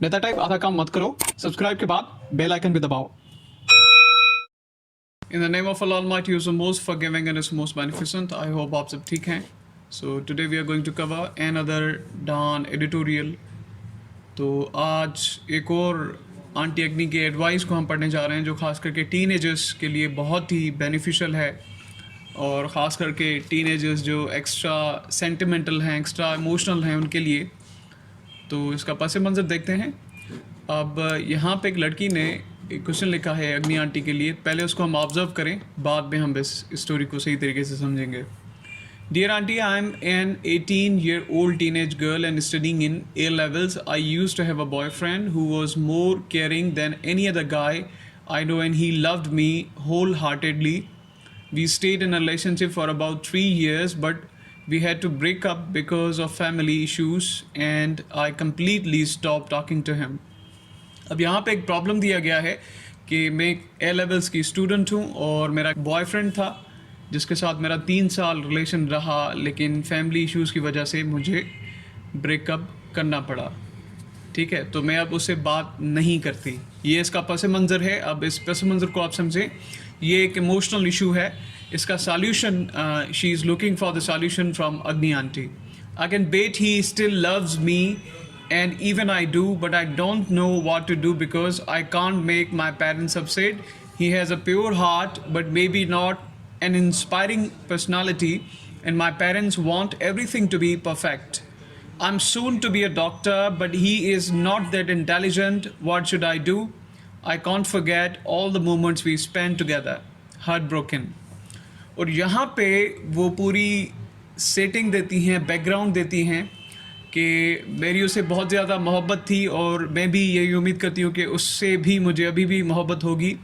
नेता टाइप आधा काम मत करो, सब्सक्राइब के बाद बेल आइकन भी दबाओ। In the name of Allah Almighty, who is the most forgiving and is most beneficent, I hope आप सब ठीक हैं। So today we are going to cover another Dawn editorial। तो आज एक और आंटी अग्नि के एडवाइस को हम पढ़ने जा रहे हैं, जो खास करके टीनेजर्स के लिए बहुत ही बेनिफिशियल है, और ख़ास करके टीनेजर्स जो एक्स्ट्रा सेंटिमेंटल हैं, एक्स्ट्रा इमोशनल हैं, उनके लिए। तो इसका पस मंज़र देखते हैं। अब यहाँ पे एक लड़की ने एक क्वेश्चन लिखा है अग्नि आंटी के लिए। पहले उसको हम ऑब्ज़र्व करें, बाद में हम इस स्टोरी को सही तरीके से समझेंगे। Dear auntie, I am an 18-year-old teenage girl and studying in A levels. I used to have a boyfriend who was more caring than any other guy I know, and he loved me wholeheartedly. We stayed in a relationship for about 3 years, but we had to break up because of family issues, and I completely stopped talking to him. अब यहाँ पे एक problem दिया गया है कि मैं A levels की स्टूडेंट हूँ और मेरा बॉयफ्रेंड था जिसके साथ मेरा 3 साल रिलेशन रहा, लेकिन फैमिली इश्यूज़ की वजह से मुझे ब्रेकअप करना पड़ा। ठीक है, तो मैं अब उससे बात नहीं करती। ये इसका पस मंज़र है। अब इस पस मंज़र को आप समझें, ये एक इमोशनल इशू है। इसका solution, she is looking for the solution from Agni aunty. I can bet he still loves me and even I do, but I don't know what to do because I can't make my parents upset. He has a pure heart, but maybe not an inspiring personality, and my parents want everything to be perfect. I'm soon to be a doctor, but he is not that intelligent. What should I do? I can't forget all the moments we spent together. Heartbroken. और यहाँ पे वो पूरी setting देती हैं, background देती हैं कि मेरी उससे बहुत ज़्यादा मोहब्बत थी, और मैं भी यही उम्मीद करती हूँ कि उससे भी मुझे अभी भी मोहब्बत होगी,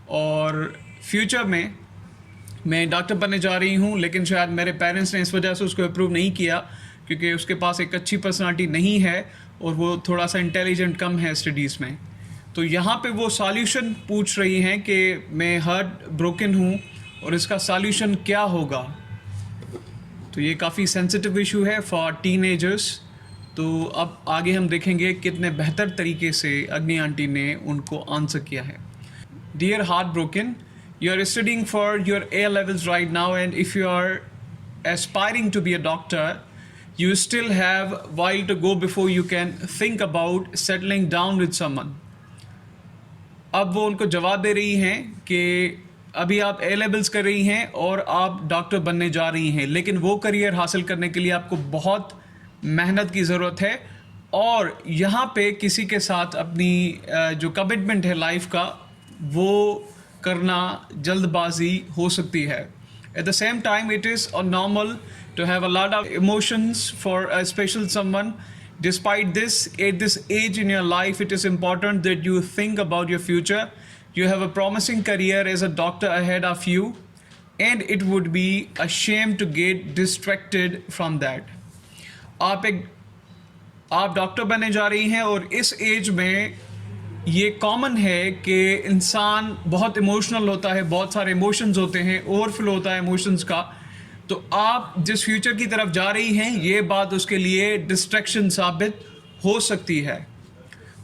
और फ्यूचर में मैं डॉक्टर बनने जा रही हूँ। लेकिन शायद मेरे पेरेंट्स ने इस वजह से उसको अप्रूव नहीं किया क्योंकि उसके पास एक अच्छी पर्सनालिटी नहीं है और वो थोड़ा सा इंटेलिजेंट कम है स्टडीज़ में। तो यहाँ पे वो सॉल्यूशन पूछ रही हैं कि मैं हार्ट ब्रोकन हूँ और इसका सॉल्यूशन क्या होगा। तो ये काफ़ी सेंसिटिव इशू है फॉर टीनेजर्स। तो अब आगे हम देखेंगे कितने बेहतर तरीके से अग्नि आंटी ने उनको आंसर किया है। Dear heart broken, you are studying for your A levels right now, and if you are aspiring to be a doctor, you still have while to go before you can think about settling down with someone. अब वो उनको जवाब दे रही हैं कि अभी आप A levels कर रही हैं और आप डॉक्टर बनने जा रही हैं, लेकिन वो करियर हासिल करने के लिए आपको बहुत मेहनत की ज़रूरत है, और यहाँ पे किसी के साथ अपनी जो कमिटमेंट है लाइफ का, वो करना जल्दबाजी हो सकती है। Eight the same time it is normal to have a lot of emotions for a special someone. Despite this, at this age in your life, it is important that you think about your future. You have a promising career as a doctor ahead of you, and it would be a shame to get distracted from that. आप doctor बनने जा रही हैं, और इस as में ये common है कि इंसान बहुत इमोशनल होता है, बहुत सारे इमोशंस होते हैं, ओवरफ्लो होता है इमोशंस का। तो आप जिस फ्यूचर की तरफ जा रही हैं, ये बात उसके लिए डिस्ट्रैक्शन साबित हो सकती है।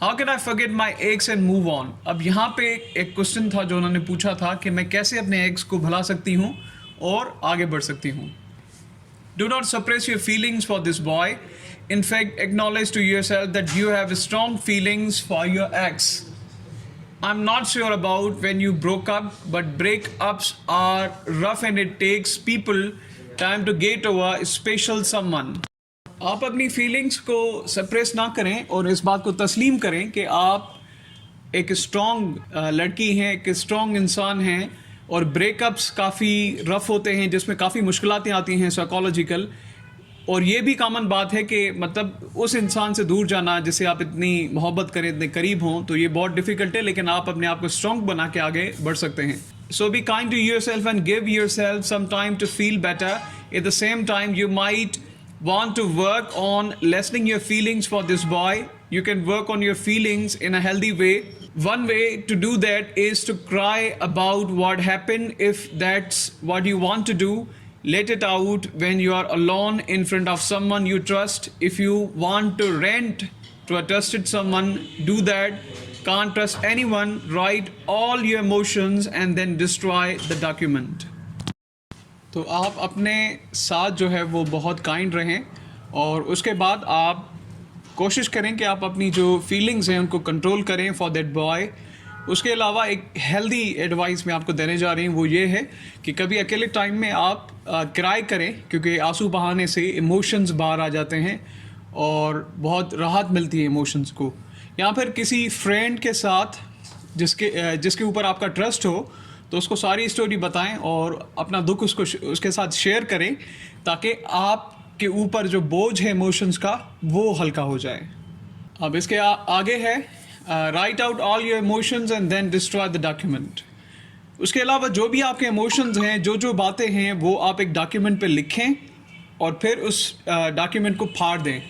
How can I forget my x and move on? अब यहाँ पे एक क्वेश्चन था जो उन्होंने पूछा था कि मैं कैसे अपने एक्स को भुला सकती हूँ और आगे बढ़ सकती हूँ। Do not suppress your feelings for this boy. In fact, acknowledge to yourself that you have strong feelings for your ex. I'm not sure about when you broke up, but breakups are rough and it takes people time to get over, special someone. आप अपनी feelings को suppress ना करें और इस बात को तस्लीम करें कि आप एक स्ट्रॉन्ग लड़की हैं, एक स्ट्रॉन्ग इंसान हैं, और ब्रेकअप्स काफ़ी रफ़ होते हैं जिसमें काफ़ी मुश्किलातें आती हैं साइकोलॉजिकल। और ये भी कॉमन बात है कि मतलब उस इंसान से दूर जाना जिससे आप इतनी मोहब्बत करें, इतने करीब हों, तो ये बहुत डिफ़िकल्ट है, लेकिन आप अपने आप को स्ट्रॉन्ग बना के आगे बढ़ सकते हैं। So be kind to yourself and give yourself some time to feel better. At the same time you might want to work on lessening your feelings for this boy. You can work on your feelings in a healthy way. One way to do that is to cry about what happened. If that's what you want to do, let it out when you are alone in front of someone you trust. If you want to rant to a trusted someone, do that. Can't trust anyone, write all your emotions and then destroy the document. तो आप अपने साथ जो है वो बहुत kind रहें और उसके बाद आप कोशिश करें कि आप अपनी जो फीलिंग्स हैं उनको कंट्रोल करें फॉर दैट बॉय. उसके अलावा एक हेल्दी एडवाइस मैं आपको देने जा रही हूँ, वो ये है कि कभी अकेले टाइम में आप क्राई करें, क्योंकि आंसू बहाने से इमोशंस बाहर आ जाते हैं और बहुत राहत मिलती है इमोशंस को. या फिर किसी फ्रेंड के साथ जिसके ऊपर आपका ट्रस्ट हो तो उसको सारी स्टोरी बताएं और अपना दुख उसके साथ शेयर करें, ताकि आपके ऊपर जो बोझ है इमोशंस का वो हल्का हो जाए. अब इसके आगे है write out all your emotions and then destroy the document. उसके अलावा जो भी आपके इमोशंस हैं, जो बातें हैं, वो आप एक डॉक्यूमेंट पे लिखें और फिर उस डॉक्यूमेंट को फाड़ दें.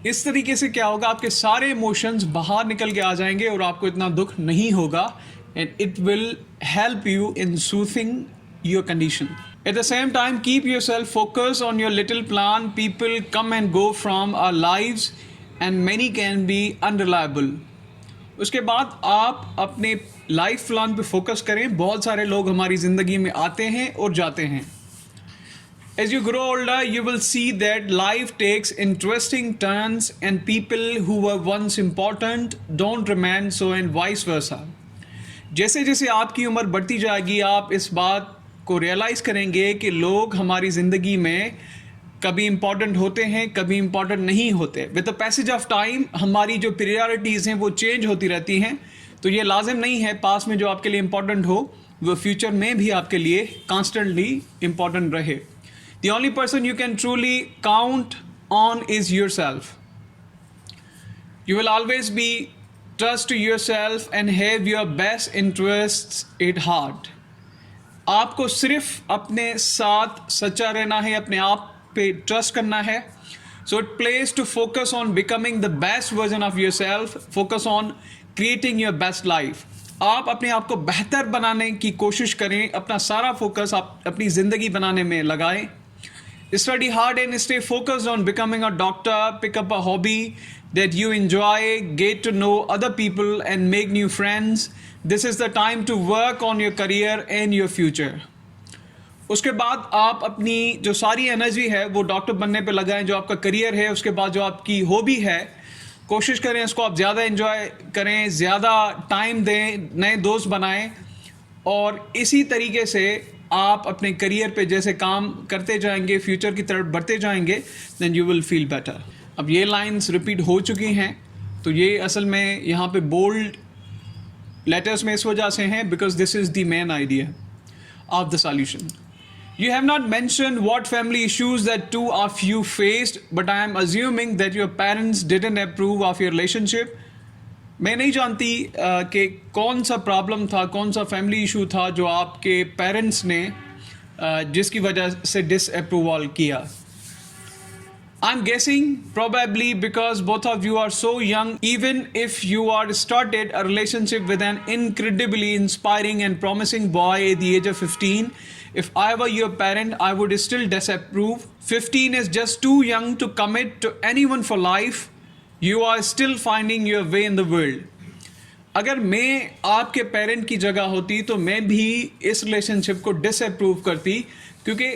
इस तरीके से क्या होगा, आपके सारे इमोशंस बाहर निकल के आ जाएंगे और आपको इतना दुख नहीं होगा. And it will help you in soothing your condition. At the same time, keep yourself focused on your little plan. People come and go from our lives and many can be unreliable. उसके बाद आप अपने life plan पे focus करें. बहुत सारे लोग हमारी ज़िंदगी में आते हैं और जाते हैं. As you grow older, you will see that life takes interesting turns and people who were once important don't remain so and vice versa. जैसे जैसे आपकी उम्र बढ़ती जाएगी, आप इस बात को रियलाइज़ करेंगे कि लोग हमारी ज़िंदगी में कभी इम्पॉर्टेंट होते हैं, कभी इम्पॉर्टेंट नहीं होते. With the passage of time हमारी जो प्रायोरिटीज़ हैं वो चेंज होती रहती हैं. तो ये लाजिम नहीं है पास में जो आपके लिए इम्पॉर्टेंट हो वो फ्यूचर में भी आपके लिए कॉन्स्टेंटली इम्पॉर्टेंट रहे. The only person you can truly count on is your self. You will always be trust to yourself and have your best interests at heart. आपको सिर्फ अपने साथ सच्चा रहना है, अपने आप पे ट्रस्ट करना है. So it plays to focus on becoming the best version of yourself, focus on creating your best life. आप अपने आप को बेहतर बनाने की कोशिश करें, अपना सारा फोकस आप अपनी ज़िंदगी बनाने में लगाएं. Study hard and stay focused on becoming a doctor, pick up a hobby that you enjoy, get to know other people and make new friends. This is the time to work on your career and your future. उसके बाद आप अपनी जो सारी energy है वो doctor बनने पे लगाएं, जो आपका करियर है. उसके बाद जो आपकी हॉबी है, कोशिश करें इसको आप ज़्यादा एंजॉय करें, ज़्यादा टाइम दें, नए दोस्त बनाएं और इसी तरीके से आप अपने करियर पे जैसे काम करते जाएंगे, फ्यूचर की तरफ बढ़ते जाएंगे, then you will feel better. अब ये लाइंस रिपीट हो चुकी हैं, तो ये असल में यहाँ पे बोल्ड लेटर्स में इस वजह से हैं because this is the main idea of the solution. You have not mentioned what family issues that two of you faced, but I am assuming that your parents didn't approve of your relationship. मैं नहीं जानती कि कौन सा problem था, कौन सा family issue था जो आपके पेरेंट्स ने जिसकी वजह से डिसअप्रूवल किया. I'm guessing probably because both of you are so young. Even if you are started a relationship with an incredibly inspiring and promising boy at the age of 15, if I were your parent, I would still disapprove. 15 is just too young to commit to anyone for life. You are still finding your way in the world. अगर मैं आपके parent की जगह होती तो मैं भी इस रिलेशनशिप को डिसअप्रूव करती, क्योंकि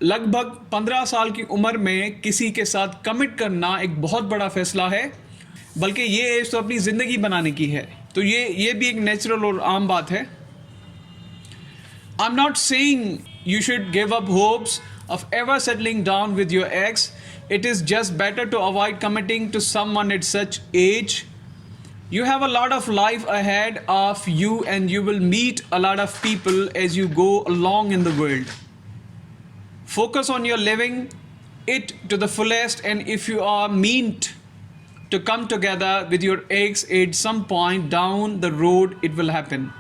लगभग 15 साल की उम्र में किसी के साथ कमिट करना एक बहुत बड़ा फैसला है, बल्कि ये एज तो अपनी ज़िंदगी बनाने की है. तो ये भी एक नेचुरल और आम बात है. I'm not saying you should give up hopes of ever settling down with your ex. It is just better to avoid committing to someone at such age. You have a lot of life ahead of you and you will meet a lot of people as you go along in the world. Focus on your living it to the fullest, and if you are meant to come together with your ex at some point down the road, it will happen.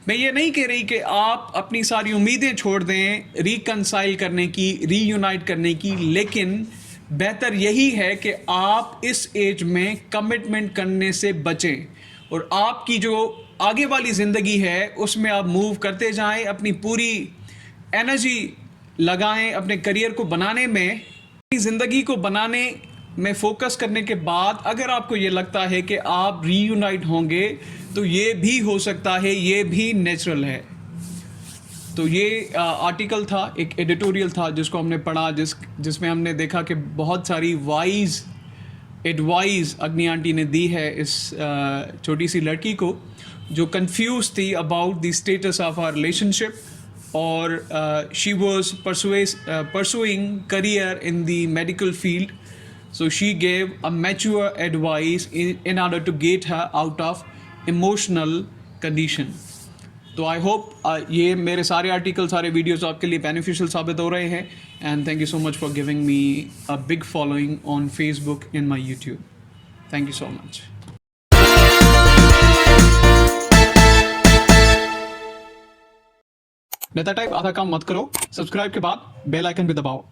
मैं ये नहीं कह रही कि आप अपनी सारी उम्मीदें छोड़ दें रिकंसाइल करने की, रीयूनाइट करने की, लेकिन बेहतर यही है कि आप इस एज में कमिटमेंट करने से बचें और आपकी जो आगे वाली ज़िंदगी है उसमें आप मूव करते जाएं, अपनी पूरी एनर्जी लगाएं अपने करियर को बनाने में, अपनी ज़िंदगी को बनाने में फोकस करने के बाद अगर आपको ये लगता है कि आप रीयूनाइट होंगे तो ये भी हो सकता है, ये भी नेचुरल है। तो ये आर्टिकल था, एक एडिटोरियल था जिसको हमने पढ़ा, जिसमें हमने देखा कि बहुत सारी वाइज एडवाइस अग्नि आंटी ने दी है इस छोटी सी लड़की को जो कंफ्यूज थी about the status of our relationship, और she was pursuing career in the medical field. So she gave a mature advice in order to get her out of emotional condition. तो आई होप ये मेरे सारे article, सारे videos आपके लिए beneficial साबित हो रहे हैं। And thank you so much for giving me a big following on Facebook in my YouTube. Thank you so much. नेता टाइप आधा काम मत करो, सब्सक्राइब के बाद बेल आइकन भी दबाओ।